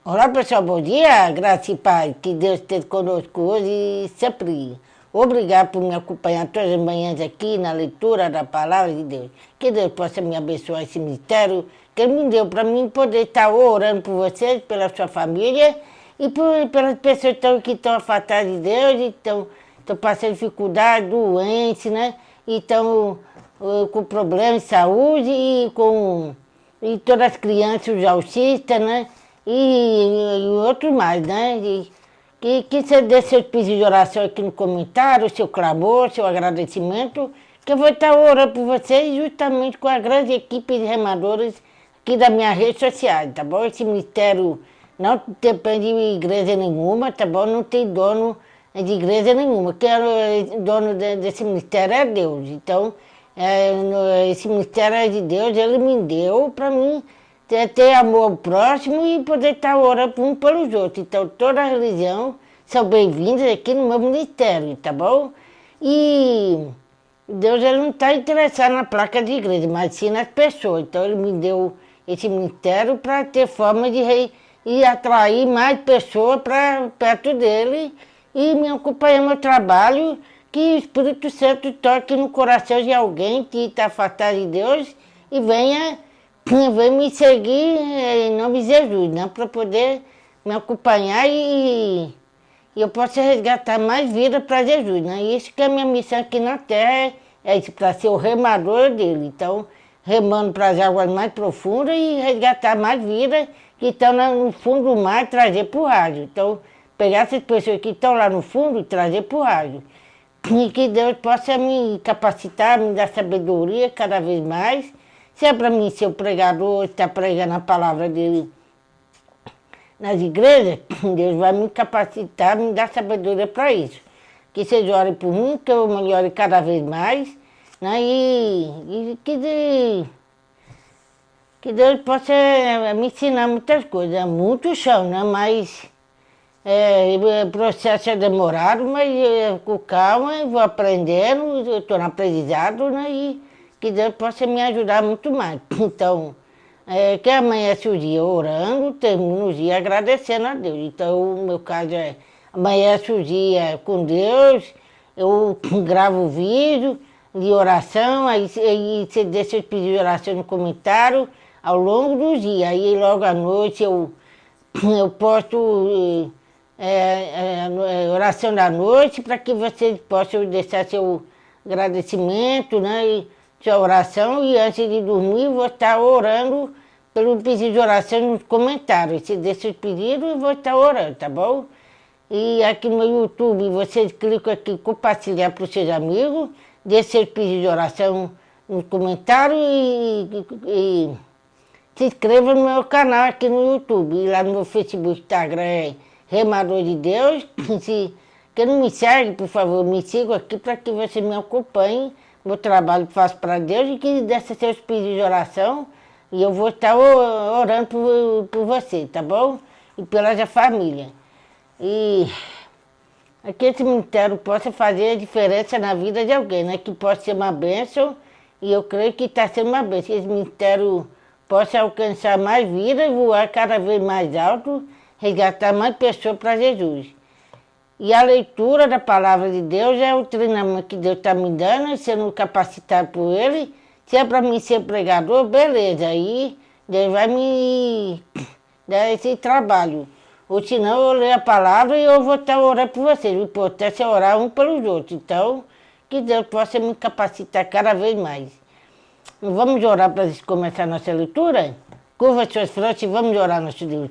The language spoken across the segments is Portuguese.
Olá pessoal, bom dia, graça e paz, que Deus esteja conosco hoje e sempre. Obrigado por me acompanhar todas as manhãs aqui na leitura da palavra de Deus. Que Deus possa me abençoar esse mistério que Ele me deu para mim poder estar orando por vocês, pela sua família e pelas pessoas que estão afastadas de Deus e estão passando dificuldade, doença, né? E estão com problemas de saúde e todas as crianças, os autistas, né? E outros mais, né? Que você dê seus pedidos de oração aqui no comentário, seu clamor, seu agradecimento, que eu vou estar orando por vocês justamente com a grande equipe de remadores aqui da minha rede social, tá bom? Esse ministério não depende de igreja nenhuma, tá bom? Não tem dono de igreja nenhuma, que o dono desse ministério é Deus. Então, esse ministério é de Deus, ele me deu para mim ter amor ao próximo e poder estar orando um pelos outros. Então, toda religião são bem-vindas aqui no meu ministério, tá bom? E Deus ele não está interessado na placa de igreja, mas sim nas pessoas. Então, ele me deu esse ministério para ter forma de atrair mais pessoas para perto dele e me acompanhar no meu trabalho, que o Espírito Santo toque no coração de alguém que está afastado de Deus e venha me seguir em nome de Jesus, né? Para poder me acompanhar e eu possa resgatar mais vida para Jesus, né? Isso que é a minha missão aqui na Terra, é isso, para ser o remador dele. Então, remando para as águas mais profundas e resgatar mais vida que estão no fundo do mar e trazer para o rádio. Então, pegar essas pessoas que estão lá no fundo e trazer para o rádio. E que Deus possa me capacitar, me dar sabedoria cada vez mais. Se é para mim ser o pregador, estar pregando a palavra dele nas igrejas, Deus vai me capacitar, me dar sabedoria para isso. Que vocês orem por mim, que eu melhore cada vez mais, né? Que Deus possa me ensinar muitas coisas. É muito chão, né? Mas o processo é demorado, mas com calma eu vou aprendendo, eu estou no aprendizado, né? E que Deus possa me ajudar muito mais. Então, que amanhece o dia orando, termino o dia agradecendo a Deus. Então, o meu caso é amanhece o dia com Deus, eu gravo o vídeo de oração, aí você deixa eu pedir oração no comentário ao longo do dia. Aí logo à noite eu posto oração da noite para que vocês possam deixar seu agradecimento, né? E sua oração, e antes de dormir vou estar orando pelo pedido de oração nos comentários. Se deixa os pedidos, eu vou estar orando, tá bom? E aqui no YouTube vocês clicam aqui compartilhar para os seus amigos, deixa seus pedidos de oração nos comentários e se inscreva no meu canal aqui no YouTube. E lá no meu Facebook, Instagram é Remador de Deus. Se quem não me segue, por favor, me sigam aqui para que você me acompanhe. Meu trabalho que faço para Deus e que desse seus pedidos de oração. E eu vou estar orando por você, tá bom? E pela sua família. E que esse ministério possa fazer a diferença na vida de alguém, né? Que possa ser uma bênção. E eu creio que está sendo uma bênção. Que esse ministério possa alcançar mais vidas, voar cada vez mais alto, resgatar mais pessoas para Jesus. E a leitura da palavra de Deus é o treinamento que Deus está me dando, sendo capacitado por Ele. Se é para mim ser pregador, beleza, aí Deus vai me dar esse trabalho. Ou senão eu leio a palavra e eu vou estar orando por vocês. O importante é orar um pelos outros. Então, que Deus possa me capacitar cada vez mais. Vamos orar para começar a nossa leitura? Curva suas frontes e vamos orar, nosso Deus.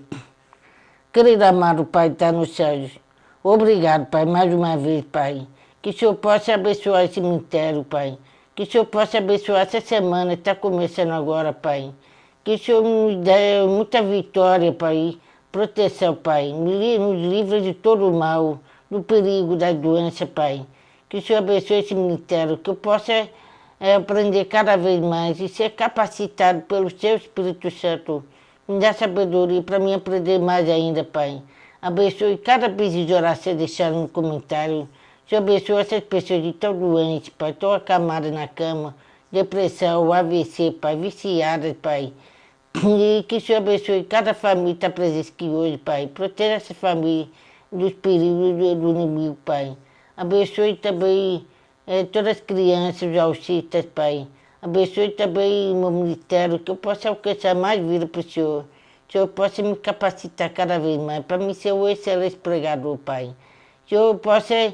Querido amado Pai que está nos céus, obrigado, Pai, mais uma vez, Pai. Que o Senhor possa abençoar esse ministério, Pai. Que o Senhor possa abençoar essa semana que está começando agora, Pai. Que o Senhor nos dê muita vitória, Pai. Proteção, Pai. Nos livre de todo o mal, do perigo, da doença, Pai. Que o Senhor abençoe esse ministério, que eu possa aprender cada vez mais e ser capacitado pelo Seu Espírito Santo. Me dá sabedoria para mim aprender mais ainda, Pai. Abençoe cada pedido de oração deixado no comentário. Senhor, abençoe essas pessoas que estão doentes, Pai, estão acamadas na cama, depressão, AVC, Pai, viciadas, Pai. E que o Senhor abençoe cada família que está presente aqui hoje, Pai. Proteja essa família dos perigos do inimigo, Pai. Abençoe também todas as crianças, os autistas, Pai. Abençoe também o meu ministério, que eu possa alcançar mais vida para o Senhor. Que o Senhor possa me capacitar cada vez mais para me ser um excelente pregador, Pai. Que o Senhor possa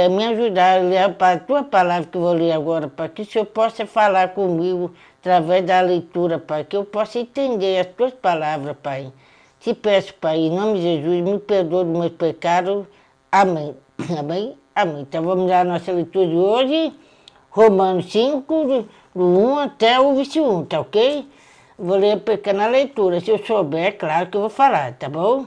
me ajudar a ler a tua palavra que eu vou ler agora, Pai. Que o Senhor possa falar comigo através da leitura, Pai. Que eu possa entender as tuas palavras, Pai. Te peço, Pai, em nome de Jesus, me perdoa dos meus pecados. Amém. Amém? Amém. Então vamos lá a nossa leitura de hoje. Romanos 5, do 1 até o 21, tá ok? Vou ler a pequena leitura. Se eu souber, claro que eu vou falar, tá bom?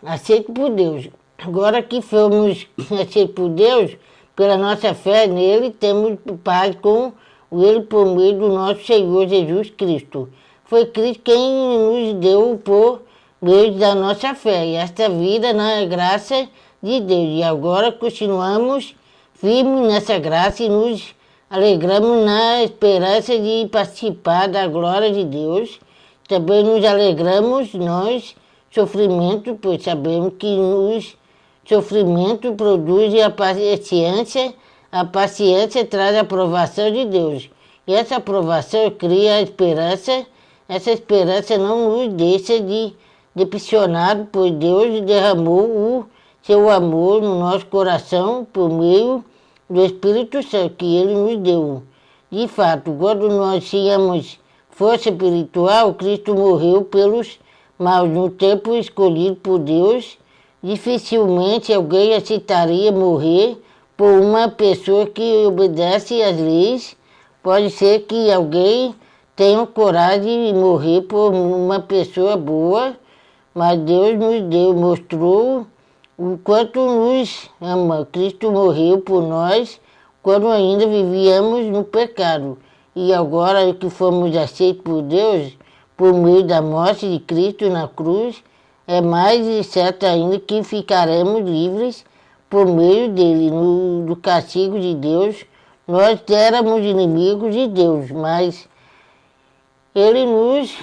Aceito por Deus. Agora que fomos aceitos por Deus, pela nossa fé nele, temos paz com ele por meio do nosso Senhor Jesus Cristo. Foi Cristo quem nos deu por meio da nossa fé. E esta vida na graça de Deus. E agora continuamos firmes nessa graça e nos alegramos na esperança de participar da glória de Deus. Também nos alegramos nós, sofrimento, pois sabemos que nos sofrimento produz a paciência traz a aprovação de Deus. E essa aprovação cria a esperança, essa esperança não nos deixa de decepcionado, pois Deus derramou o seu amor no nosso coração por meio do Espírito Santo que Ele nos deu. De fato, quando nós tínhamos força espiritual, Cristo morreu pelos maus no tempo escolhido por Deus. Dificilmente alguém aceitaria morrer por uma pessoa que obedece às leis. Pode ser que alguém tenha coragem de morrer por uma pessoa boa, mas Deus mostrou o quanto nos ama. Cristo morreu por nós quando ainda vivíamos no pecado. E agora que fomos aceitos por Deus, por meio da morte de Cristo na cruz, é mais certo ainda que ficaremos livres por meio dele, do castigo de Deus. Nós éramos inimigos de Deus, mas ele nos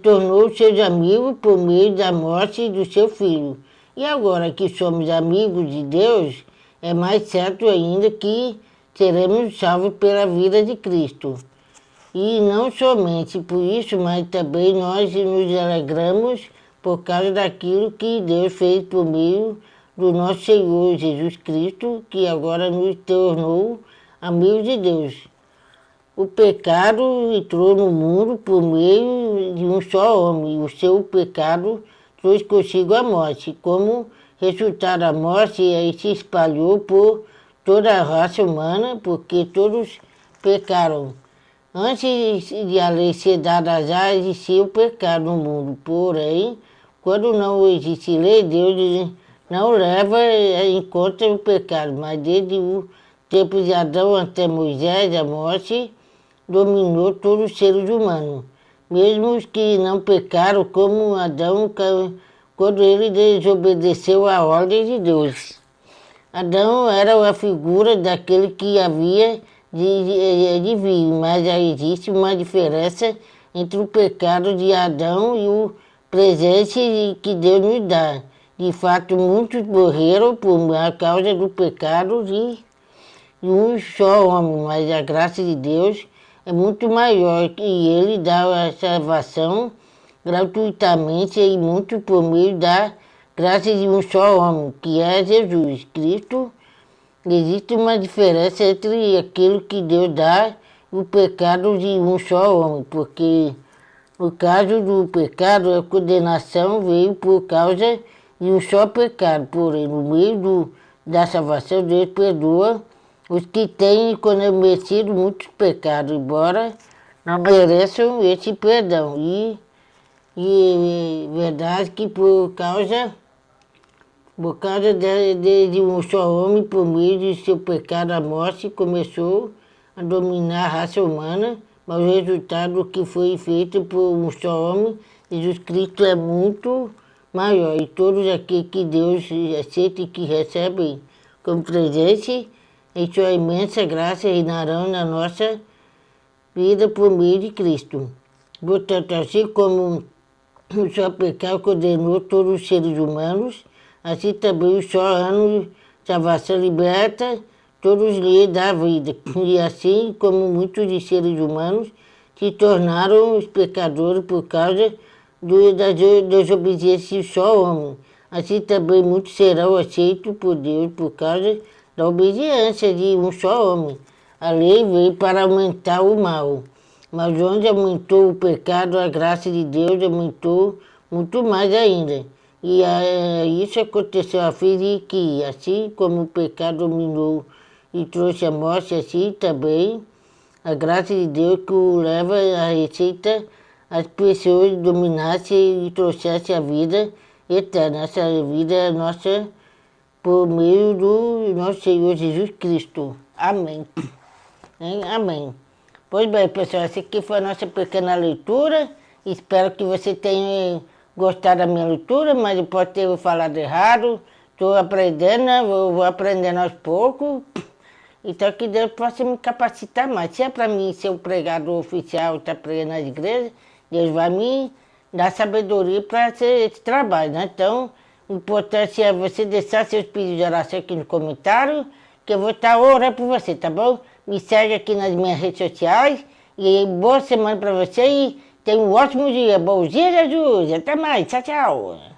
tornou seus amigos por meio da morte do seu Filho. E agora que somos amigos de Deus, é mais certo ainda que seremos salvos pela vida de Cristo. E não somente por isso, mas também nós nos alegramos por causa daquilo que Deus fez por meio do nosso Senhor Jesus Cristo, que agora nos tornou amigos de Deus. O pecado entrou no mundo por meio de um só homem, e o seu pecado trouxe consigo a morte. Como resultado da morte, aí se espalhou por toda a raça humana, porque todos pecaram. Antes de a lei ser dada, já existia o pecado no mundo. Porém, quando não existe lei, Deus não leva em conta o pecado. Mas desde o tempo de Adão até Moisés, a morte dominou todos os seres humanos. Mesmo os que não pecaram, como Adão, quando ele desobedeceu à ordem de Deus. Adão era a figura daquele que havia de vir, mas já existe uma diferença entre o pecado de Adão e o presente que Deus nos dá. De fato, muitos morreram por causa do pecado de um só homem, mas a graça de Deus é muito maior e Ele dá a salvação gratuitamente e muito por meio da graça de um só homem, que é Jesus Cristo. Existe uma diferença entre aquilo que Deus dá e o pecado de um só homem, porque no caso do pecado, a condenação veio por causa de um só pecado, porém, no meio da salvação, Deus perdoa os que têm cometido muitos pecados, embora não mereçam esse perdão. E é verdade que por causa de um só homem, por meio de seu pecado, a morte começou a dominar a raça humana, mas o resultado do que foi feito por um só homem, Jesus Cristo, é muito maior. E todos aqueles que Deus aceita e que recebem como presente, em sua imensa graça reinarão na nossa vida por meio de Cristo. Portanto, assim como o só pecado condenou todos os seres humanos, assim também o só ano de salvação liberta todos lhe da vida. E assim como muitos de seres humanos se tornaram os pecadores por causa da desobediência de só homem, assim também muitos serão aceitos por Deus por causa da obediência de um só homem. A lei veio para aumentar o mal, mas onde aumentou o pecado, a graça de Deus aumentou muito mais ainda. E isso aconteceu a fim de que, assim como o pecado dominou e trouxe a morte, assim também a graça de Deus que o leva à receita as pessoas dominassem e trouxessem a vida eterna. Essa vida é nossa por meio do nosso Senhor Jesus Cristo. Amém. Amém. Pois bem, pessoal, essa aqui foi a nossa pequena leitura. Espero que você tenha gostado da minha leitura, mas eu posso ter falado errado. Estou aprendendo, vou aprendendo aos poucos. Então que Deus possa me capacitar mais. Se é para mim ser o pregador oficial, estar pregando nas igrejas, Deus vai me dar sabedoria para esse trabalho, né? Então, o importante é você deixar seus pedidos de oração aqui no comentário, que eu vou estar orando por você, tá bom? Me segue aqui nas minhas redes sociais. E boa semana para você e tenha um ótimo dia. Bom dia, Jesus. Até mais. Tchau, tchau.